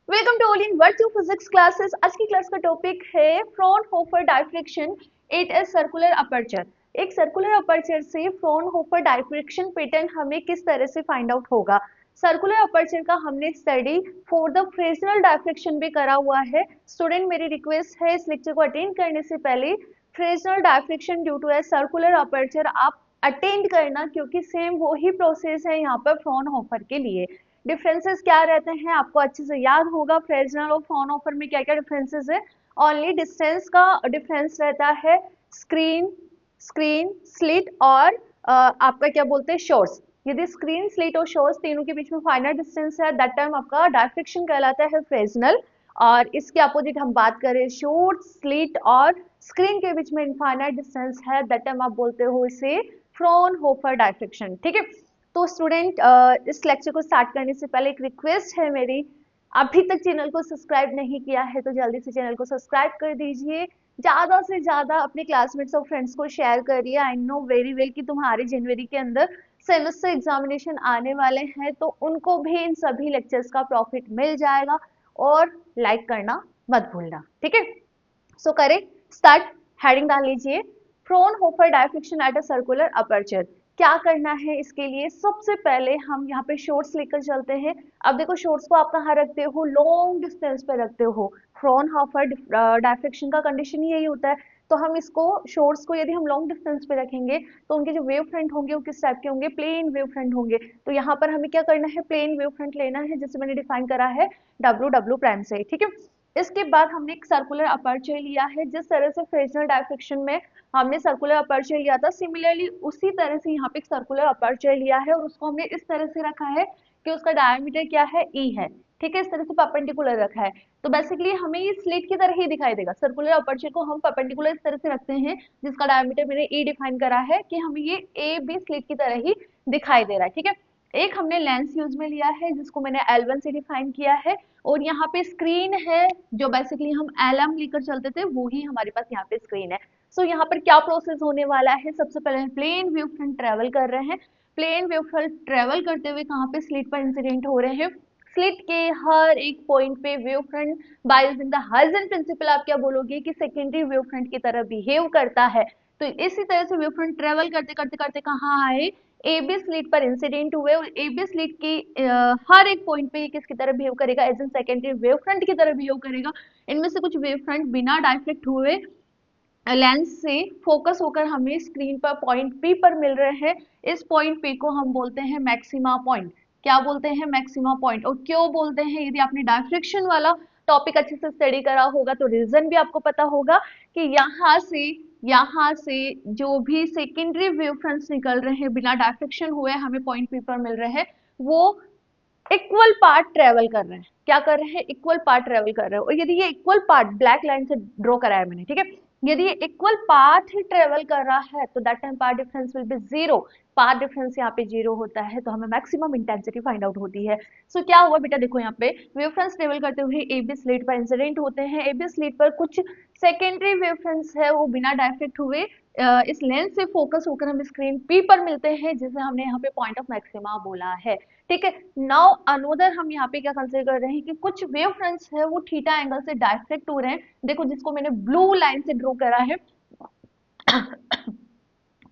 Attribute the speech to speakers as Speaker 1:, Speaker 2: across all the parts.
Speaker 1: Welcome to all in virtual physics classes. आज की class का टॉपिक है Fraunhofer diffraction at a circular aperture. एक सर्कुलर अपर्चर से फ्रॉनहोफर डायफ्रेक्शन पैटर्न हमें किस तरह से फाइंड आउट होगा। सर्कुलर अपर्चर का हमने study for the Fresnel diffraction भी करा हुआ है। स्टूडेंट, मेरी रिक्वेस्ट है इस लेक्चर को अटेंड करने से पहले Fresnel diffraction due to a circular aperture आप अटेंड करना, क्योंकि सेम वही प्रोसेस है यहाँ पर फ्रॉनहोफर के लिए। डिफरेंसेस क्या रहते हैं आपको अच्छे से याद होगा। फ्रेसनल और फ्रॉनहोफर में क्या क्या डिफरेंसेस है। ओनली डिस्टेंस का डिफरेंस रहता है। स्क्रीन स्क्रीन स्लिट और आपका क्या बोलते हैं शोर्स। यदि स्क्रीन स्लिट और शोर्स तीनों के बीच में फाइनल डिस्टेंस है, दैट टाइम आपका डायफ्रेक्शन कहलाता है फ्रेसनल। और इसके अपोजिट हम बात करें शोर्ट स्लिट और स्क्रीन के बीच में इनफाइनाइट डिस्टेंस है, दैट टाइम आप बोलते हो इसे फ्रॉनहोफर डायफ्रेक्शन। ठीक है। तो स्टूडेंट, इस लेक्चर को स्टार्ट करने से पहले एक रिक्वेस्ट है मेरी, अभी तक चैनल को सब्सक्राइब नहीं किया है तो जल्दी से चैनल को सब्सक्राइब कर दीजिए। ज्यादा से ज्यादा अपने क्लासमेट्स और फ्रेंड्स को शेयर करिए। आई नो वेरी वेल कि तुम्हारे जनवरी के अंदर सेमेस्टर एग्जामिनेशन आने वाले हैं, तो उनको भी इन सभी लेक्चर्स का प्रॉफिट मिल जाएगा। और लाइक करना मत भूलना, ठीक है। सो करें स्टार्ट। हेडिंग डाल लीजिए, Fraunhofer diffraction at a circular aperture. क्या करना है इसके लिए, सबसे पहले हम यहाँ पे शॉर्ट्स लेकर चलते हैं। अब देखो शॉर्ट्स को आप कहाँ रखते हो, लॉन्ग डिस्टेंस पे रखते हो। फ्रॉनहोफर डायफ्रेक्शन का कंडीशन यही होता है। तो हम इसको शॉर्ट्स को यदि हम लॉन्ग डिस्टेंस पे रखेंगे तो उनके जो वेव फ्रंट होंगे वो किस टाइप के होंगे, प्लेन वेव फ्रंट होंगे। तो यहाँ पर हमें क्या करना है, प्लेन वेव फ्रंट लेना है, जिसे मैंने डिफाइन करा है डब्ल्यू डब्ल्यू प्राइम से। ठीक है। इसके बाद हमने एक सर्कुलर अपर्चर लिया है। जिस तरह से फ्रेसनल डायफ्रेक्शन में हमने सर्कुलर अपर्चर लिया था, सिमिलरली उसी तरह से यहाँ पे एक सर्कुलर अपर्चर लिया है और उसको हमने इस तरह से रखा है कि उसका डायमीटर क्या है, ई है। ठीक है, इस तरह से परपेंडिकुलर रखा है। तो बेसिकली हमें ये स्लिट की तरह ही दिखाई देगा। सर्कुलर अपर्चर को हम परपेंडिकुलर इस तरह से रखते हैं, जिसका डायमीटर मैंने ई डिफाइन करा है कि हमें ये ए बी स्लिट की तरह ही दिखाई दे रहा है। ठीक है। एक हमने लेंस यूज में लिया है जिसको मैंने L1 से डिफाइन किया है, और यहाँ पे स्क्रीन है जो बेसिकली हम LM लेकर चलते थे, वो ही हमारे पास यहाँ पे स्क्रीन है। सो यहाँ पर क्या प्रोसेस होने वाला है, सबसे पहले प्लेन वेव फ्रंट ट्रेवल कर रहे हैं। प्लेन वेव फ्रंट ट्रेवल करते हुए कहाँ पे स्लिट पर इंसिडेंट हो रहे हैं। स्लिट के हर एक पॉइंट पे wave front by using the Huygens principle आप क्या बोलोगे कि सेकेंडरी वेव फ्रंट की तरह बिहेव करता है। तो इसी तरह से वेव फ्रंट ट्रेवल करते करते करते कहाँ आए, एबी स्लिट पर इंसिडेंट हुए, और एबी स्लिट की हर एक पॉइंट पे ये किसकी तरह बिहेव करेगा, as an secondary wave front की तरह बिहेव करेगा। इनमें से कुछ वेव फ्रंट बिना डाइफ्लेक्ट हुए लेंस से फोकस होकर हमें स्क्रीन पर पॉइंट पी पर मिल रहे हैं। इस पॉइंट पी को हम बोलते हैं मैक्सिमा पॉइंट। क्या बोलते हैं, मैक्सिमा पॉइंट। और क्यों बोलते हैं, यदि आपने डायफ्रेक्शन वाला टॉपिक अच्छे से स्टडी करा होगा तो रीजन भी आपको पता होगा कि यहाँ से जो भी सेकेंडरी वेव फ्रंट्स निकल रहे हैं बिना डायफ्रेक्शन हुए हमें पॉइंट पी पर मिल रहे हैं, वो इक्वल पार्ट ट्रेवल कर रहे हैं। क्या कर रहे हैं, इक्वल पार्ट ट्रेवल कर रहे हैं। और यदि ये इक्वल पार्ट ब्लैक लाइन से ड्रॉ कराया मैंने, ठीक है, यदि ये इक्वल पाथ ही ट्रेवल कर रहा है तो that time path difference will be zero. Path difference यहाँ पे जीरो होता है तो हमें मैक्सिमम इंटेंसिटी फाइंड आउट होती है। सो क्या हुआ बेटा, देखो यहाँ पे वेव फ्रंट्स ट्रेवल करते हुए एबी स्लिट पर इंसिडेंट होते हैं। एबी स्लिट पर कुछ सेकेंडरी वेव फ्रंट्स है वो बिना डायफ्लेक्ट हुए इस लेंस से फोकस होकर हमें स्क्रीन पी पर मिलते हैं, जिसे हमने यहाँ पे पॉइंट ऑफ मैक्सिमा बोला है। ठीक है। नाउ अनोदर हम यहाँ पे क्या कंसिडर कर रहे हैं कि कुछ वेव फ्रंट्स है वो थीटा एंगल से डायफ्लेक्ट हो रहे हैं। देखो जिसको मैंने ब्लू लाइन से ड्रॉ करा है।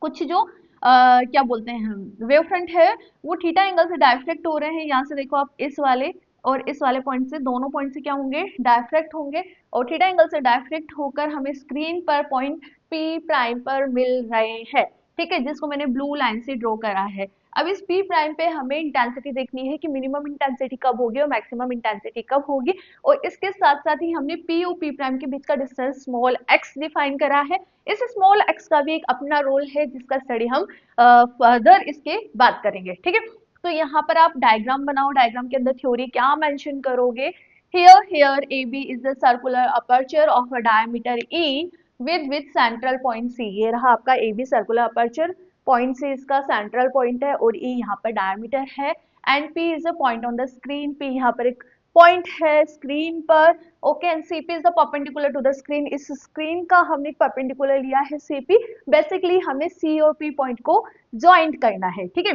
Speaker 1: कुछ जो क्या बोलते हैं हम वेव फ्रंट है वो थीटा एंगल से डायफ्लेक्ट हो रहे हैं। यहाँ से देखो आप इस वाले और इस वाले पॉइंट से, दोनों पॉइंट से क्या होंगे, डायफ्लेक्ट होंगे, और थीटा एंगल से डायफ्लेक्ट होकर हमें स्क्रीन पर पॉइंट पी प्राइम पर मिल रहे हैं। ठीक है, जिसको मैंने ब्लू लाइन से ड्रॉ करा है। अब इस पी प्राइम पे हमें इंटेंसिटी देखनी है कि मिनिमम इंटेंसिटी कब होगी और मैक्सिमम इंटेंसिटी कब होगी। और इसके साथ साथ ही हमने पी और पी प्राइम के बीच का डिस्टेंस स्मॉल एक्स डिफाइन करा है। इस स्मॉल एक्स का भी एक अपना रोल है जिसका स्टडी हम फर्दर इसके बात करेंगे। ठीक है। तो यहाँ पर आप डायग्राम बनाओ। डायग्राम के अंदर थ्योरी क्या मेंशन करोगे, here AB is the circular aperture of a diameter E with central point C। ये रहा आपका AB सर्कुलर अपर्चर, पॉइंट से इसका सेंट्रल पॉइंट है और E यहाँ पर डायमीटर है। And P is a point on the screen. P यहाँ पर एक पॉइंट है स्क्रीन पर। Okay, and CP is the perpendicular to the screen. इस स्क्रीन का हमने परपेंडिकुलर लिया है CP। बेसिकली हमें C और P पॉइंट को ज्वाइंट करना है। ठीक है।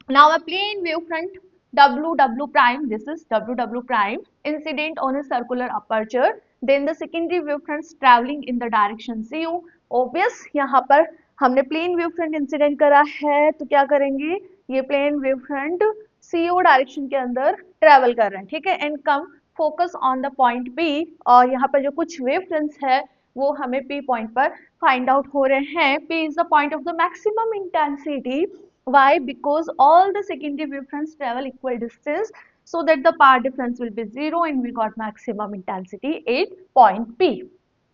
Speaker 1: Now a plane wave front W prime, this is W prime incident on a circular aperture, then the secondary wavefronts traveling in the direction CU. obvious यहाँ पर हमने प्लेन वेवफ्रंट इंसिडेंट करा है तो क्या करेंगे, ये प्लेन वेवफ्रंट CU डायरेक्शन के अंदर ट्रेवल कर रहे हैं, ठीक है, and come focus on the point P, और यहाँ पर जो कुछ वेवफ्रंट्स है वो हमें P पॉइंट पर फाइंड आउट हो रहे हैं. P is the point of the maximum intensity. Why? Because all the secondary wavefronts travel equal distance, so that the power difference will be zero and we got maximum intensity at point P.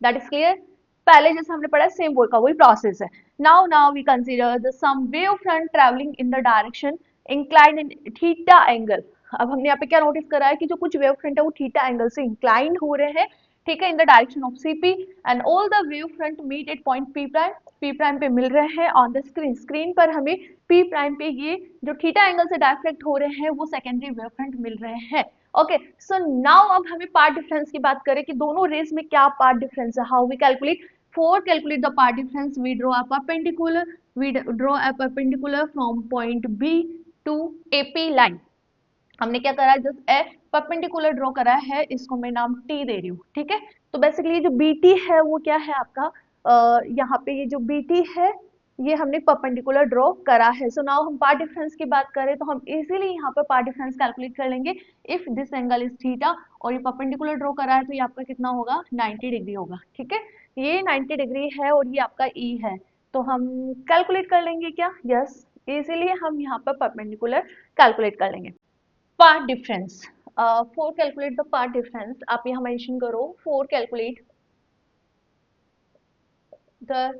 Speaker 1: That is clear? पहले जैसे हमने पढ़ा same वही का वही process है. Now we consider the some wavefront traveling in the direction inclined in theta angle. अब हमने यहाँ पे क्या नोटिस करा है कि जो कुछ वेव फ्रंट है वो थीटा एंगल से इंक्लाइंड हो रहे हैं, ठीक है, in the direction of CP, and all the wave front meet at point P prime पे मिल रहे हैं ऑन द स्क्रीन. स्क्रीन पर हमें P प्राइम पे ये जो थीटा एंगल से डायफ्रेक्ट हो रहे हैं वो सेकेंडरी वेव फ्रंट मिल रहे हैं. ओके, सो नाउ अब हमें पार्ट डिफरेंस की बात करें कि दोनों रेस में क्या पार्ट डिफरेंस है. How we calculate? For calculate the path difference, we draw a perpendicular. We draw a perpendicular from point B to AP line. हमने क्या करा, जस्ट ए परपेंडिकुलर ड्रॉ करा है, इसको मैं नाम T दे रही हूँ, ठीक है. तो बेसिकली जो BT है वो क्या है आपका, यहाँ पे ये जो BT है ये हमने परपेंडिकुलर ड्रॉ करा है. सो नाउ हम पार्ट डिफरेंस की बात करें तो हम इजीली यहाँ पर पार्ट डिफरेंस कैलकुलेट कर लेंगे. If this angle is theta और ये परपेंडिकुलर ड्रॉ करा है तो ये आपका कितना होगा, 90 डिग्री होगा, ठीक है. ये 90 डिग्री है और ये आपका E है, तो हम कैलकुलेट कर लेंगे क्या, यस, इजीली हम यहाँ पर परपेंडिकुलर कैलकुलेट कर लेंगे. Path difference, for calculate the path difference आप यहाँ मेंशन करो, for calculate the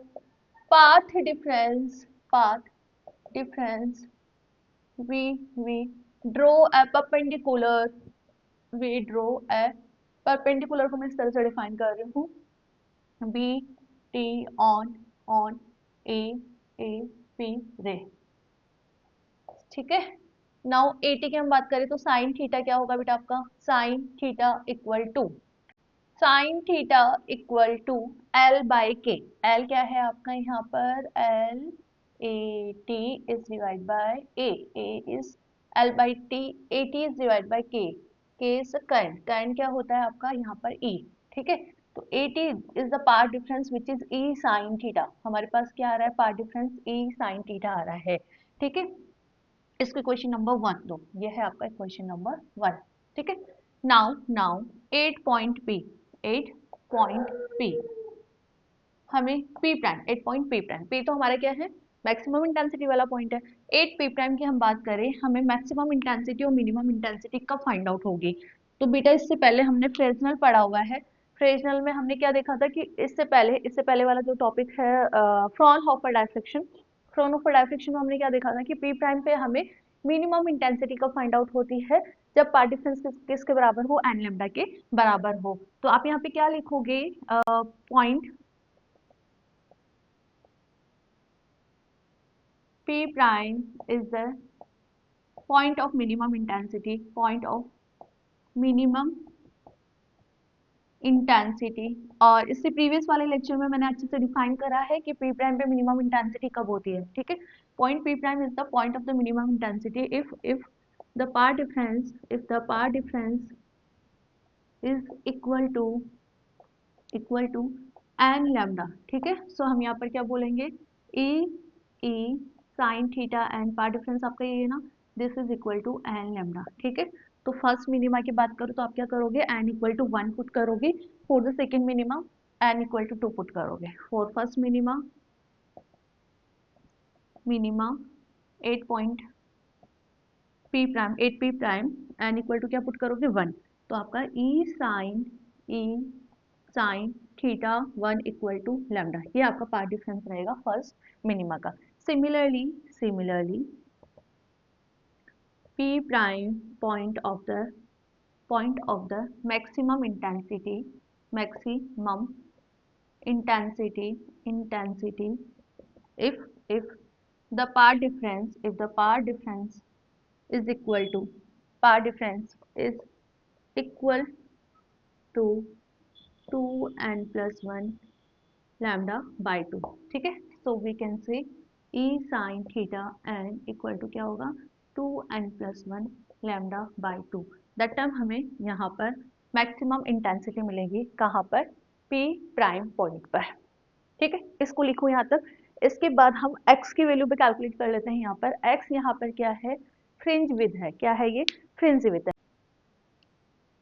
Speaker 1: path difference we draw a perpendicular, we draw a perpendicular को मैं इस तरह से डिफाइन कर रही हूँ, BT on AAP रे, ठीक है. नाउ AT की हम बात करें तो साइन थीटा क्या होगा बेटा आपका, sine theta equal to L by K. L क्या है आपका यहाँ पर, L AT is divide by A is L by T, AT is divide by K is current. Current क्या होता है आपका यहाँ पर E, ठीक है. तो AT is the path difference which is E sine theta. हमारे पास क्या आ रहा है, path difference E sine theta आ रहा है, ठीक है. इसको इक्वेशन नंबर 1 दो, ये है आपका इक्वेशन नंबर 1, ठीक है. नाउ 8 पॉइंट P हमें P prime 8 point P prime, P तो हमारा क्या है, मैक्सिमम इंटेंसिटी वाला पॉइंट है. 8 P प्राइम की हम बात करें, हमें मैक्सिमम इंटेंसिटी और मिनिमम इंटेंसिटी कब फाइंड आउट होगी. तो बेटा इससे पहले हमने फ्रेजनल पढ़ा हुआ है. फ्रेजनल में हमने क्या देखा था कि इससे पहले वाला जो टॉपिक है फ्रॉनहोफर डायफ्रेक्शन, फ्रॉनहोफर डायफ्रेक्शन में हमने क्या देखा था कि P प्राइम पे हमें मिनिमम इंटेंसिटी कब फाइंड आउट होती है, जब पार्ट डिफरेंस किसके बराबर हो, एन लैम्डा के बराबर हो. तो आप यहाँ पे क्या लिखोगे, point P prime is the point of minimum intensity, और इससे प्रीवियस वाले लेक्चर में मैंने अच्छे से डिफाइन करा है कि P प्राइम पे मिनिमम इंटेंसिटी कब होती है, ठीक है. Point P prime is the point of the minimum intensity if the part difference is equal to n lambda, ठीक है. सो हम यहाँ पर क्या बोलेंगे, E sine theta and part difference आपका ये है ना, this is equal to N lambda, ठीक है. तो फर्स्ट मिनिमा की बात करो तो आप क्या करोगे, एन इक्वल टू 1 पुट करोगे. For the second minima n equal to 2 put करोगे. For first minima 8 point P prime 8 P prime, n equal to क्या पुट करोगे, 1. तो आपका E sine theta 1 equal to lambda, ये आपका पार्ट डिफरेंस रहेगा first minima का. Similarly, P prime point of the maximum intensity if the part difference is equal to part difference is equal to 2n plus 1 lambda by 2, ठीक है. So we can say E sin theta n equal to क्या होगा, 2n plus 1 λ/2। That time हमें यहाँ पर maximum intensity मिलेगी कहाँ पर, P प्राइम पॉइंट पर। ठीक है, इसको लिखो यहाँ तक। इसके बाद हम x की वैल्यू पे कैलकुलेट कर लेते हैं। यहाँ पर x यहाँ पर क्या है, फ्रिंज विड्थ है। क्या है ये, फ्रिंज विड्थ है।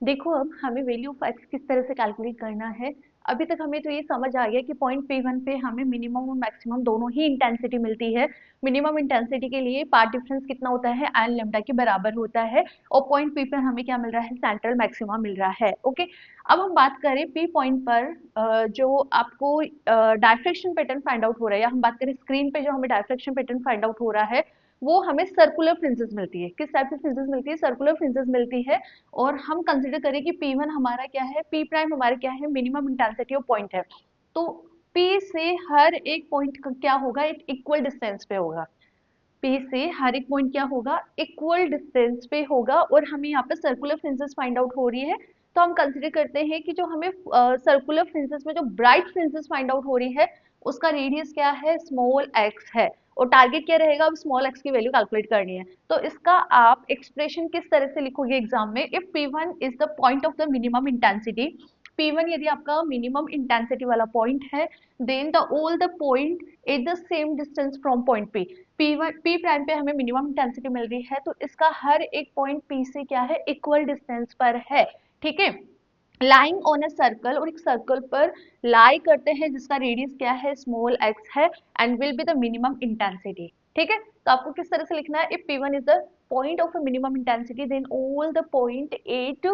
Speaker 1: देखो अब हमें वैल्यू ऑफ x किस तरह से कैलकुलेट करना है। अभी तक हमें तो ये समझ आ गया कि पॉइंट P1 पे हमें मिनिमम और मैक्सिमम दोनों ही इंटेंसिटी मिलती है। मिनिमम इंटेंसिटी के लिए पाथ डिफरेंस कितना होता है, एन लैम्डा के बराबर होता है। और पॉइंट P पर हमें क्या मिल रहा है, सेंट्रल मैक्सिमा मिल रहा है। ओके, अब हम बात करें P पॉइंट पर जो आपको डायफ्रेक्शन पैटर्न फाइंड आउट हो रहा है, या हम बात करें स्क्रीन पे जो हमें डायफ्रेक्शन पैटर्न फाइंड आउट हो रहा है, वो हमें सर्कुलर फ्रिंजेस मिलती है। किस टाइप की फ्रिंजेस मिलती है, सर्कुलर फ्रिंजेस मिलती है। और हम कंसिडर करें कि P1 हमारा क्या है, P प्राइम हमारा क्या है, मिनिमम इंटेंसिटी ऑफ पॉइंट है। तो P से हर एक पॉइंट का क्या होगा, एक इक्वल डिस्टेंस पे होगा। P से हर एक पॉइंट क्या होगा, इक्वल डिस्टेंस पे होगा। और हमें यहाँ पे सर्कुलर फ्रिंजेस फाइंड आउट हो रही है, तो हम कंसिडर करते हैं कि जो हमें सर्कुलर फ्रिंजेस में जो ब्राइट फ्रिंजेस फाइंड आउट हो रही है, उसका रेडियस क्या है, स्मॉल x है। और टारगेट क्या रहेगा, अब स्मॉल x की वैल्यू कैलकुलेट करनी है। तो इसका आप एक्सप्रेशन किस तरह से लिखोगे एग्जाम में, if P1 is the point of the minimum intensity, P1 यदि आपका मिनिमम इंटेंसिटी वाला पॉइंट है, then the all the point is the same distance from point P। P prime पे हमें मिनिमम इंटेंसिटी मिल रही है, तो इसका हर एक पॉइंट P से क्या है, इक्वल डिस्टेंस पर है। ठीक है, लाइंग ऑन अ सर्कल, और एक सर्कल पर लाई करते हैं जिसका रेडियस क्या है, स्मॉल x है, and will be the minimum intensity. ठीक है, तो आपको किस तरह से लिखना है, if P1 is the point of a minimum intensity, then all the point at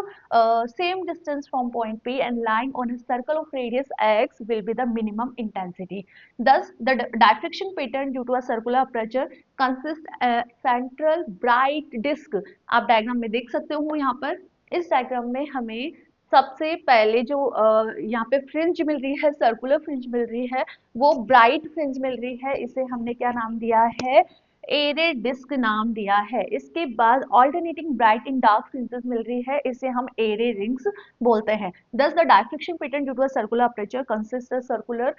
Speaker 1: same distance from point P and lying on a circle of radius x will be the minimum intensity. Thus, the diffraction pattern due to a circular aperture consists a central bright disk। आप diagram में देख सकते हो यहाँ पर, इस diagram में हमें सबसे पहले जो यहाँ पे फ्रिंज मिल रही है, सर्कुलर फ्रिंज मिल रही है, वो ब्राइट फ्रिंज मिल रही है। इसे हमने क्या नाम दिया है, एरे डिस्क नाम दिया है। इसके बाद alternating bright and dark fringes मिल रही है, इसे हम एरे रिंग्स बोलते हैं। Thus the diffraction pattern due to a circular aperture consists of circular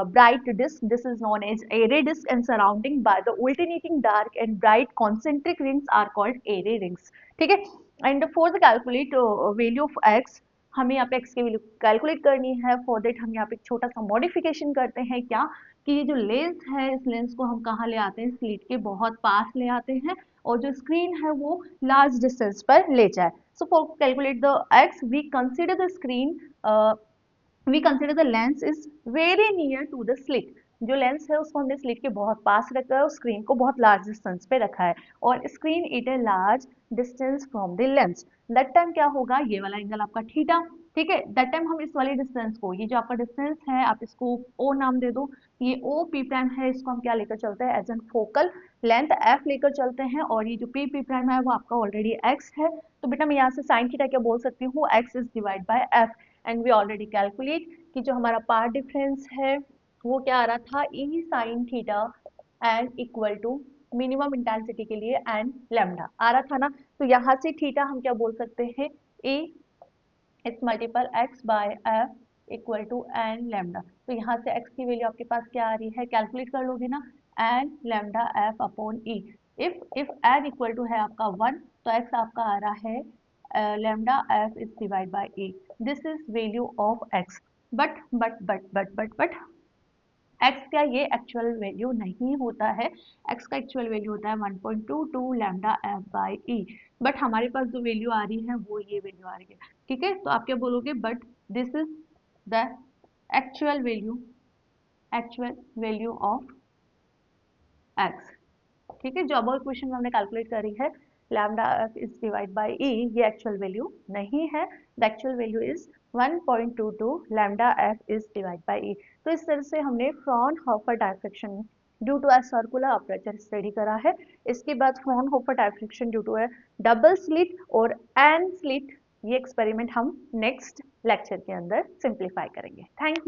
Speaker 1: bright disk. This is known as array disk, and surrounding by the alternating dark and bright concentric rings are called array rings। ठीक है, and for the calculate value of x, हमें यहाँ पे x की value calculate करनी है। For that हम यहाँ पे एक छोटा सा मॉडिफिकेशन करते हैं, क्या कि ये जो लेंस है, इस लेंस को हम कहाँ ले आते हैं, स्लिट के बहुत पास ले आते हैं, और जो स्क्रीन है वो लार्ज डिस्टेंस पर ले जाए। So for calculate the x, we consider the screen, we consider the lens is very near to the slit. जो लेंस है उसको हमने स्लिट के बहुत पास रखा है, और स्क्रीन को बहुत लार्ज डिस्टेंस पे रखा है, और screen it a large distance from the lens. That time क्या होगा, ये वाला एंगल आपका थीटा। ठीक है, दैट टाइम हम इस वाले डिस्टेंस को, ये जो आपका डिस्टेंस है, आप इसको O नाम दे दो, ये O P प्राइम है, इसको हम क्या लेकर चलते हैं, as an focal length F लेकर चलते हैं, और ये जो P प्राइम है वो आपका ऑलरेडी X है। तो बेटा मैं यहाँ से साइन थीटा क्या बोल सकती हूँ, X is divide by F। And we already calculate कि जो हमारा पाथ डिफरेंस है वो क्या आ रहा था, E sine theta and equal to minimum intensity के लिए एन लैम्डा आ रहा था ना। तो यहाँ से थीटा हम क्या बोल सकते हैं, E it's multiple x by f equal to N lambda. तो यहाँ से x की वैल्यू आपके पास क्या आ रही है, कैलकुलेट कर लोगे ना, n lambda f upon E. If n equal to है आपका 1, तो x आपका आ रहा है lambda f is divide by E. This is value of x। But x का ये एक्चुअल वैल्यू नहीं होता है, x का एक्चुअल वैल्यू होता है 1.22 lambda f by E. But हमारे पास जो वैल्यू आ रही है वो ये वैल्यू आ रही है। ठीक है, तो आप क्या बोलोगे, but this is the actual value of x। ठीक है, जो अब क्वेश्चन में हमने कैलकुलेट करी है, lambda f is divide by e, ये एक्चुअल वैल्यू नहीं है। The actual value is 1.22 lambda f is divide by e। तो इस तरह से हमने Fraunhofer diffraction due to a circular aperture study करा है। इसके बाद Fraunhofer diffraction due to a double slit और एन स्लिट, ये एक्सपेरिमेंट हम नेक्स्ट लेक्चर के अंदर सिंप्लीफाई करेंगे। Thank you.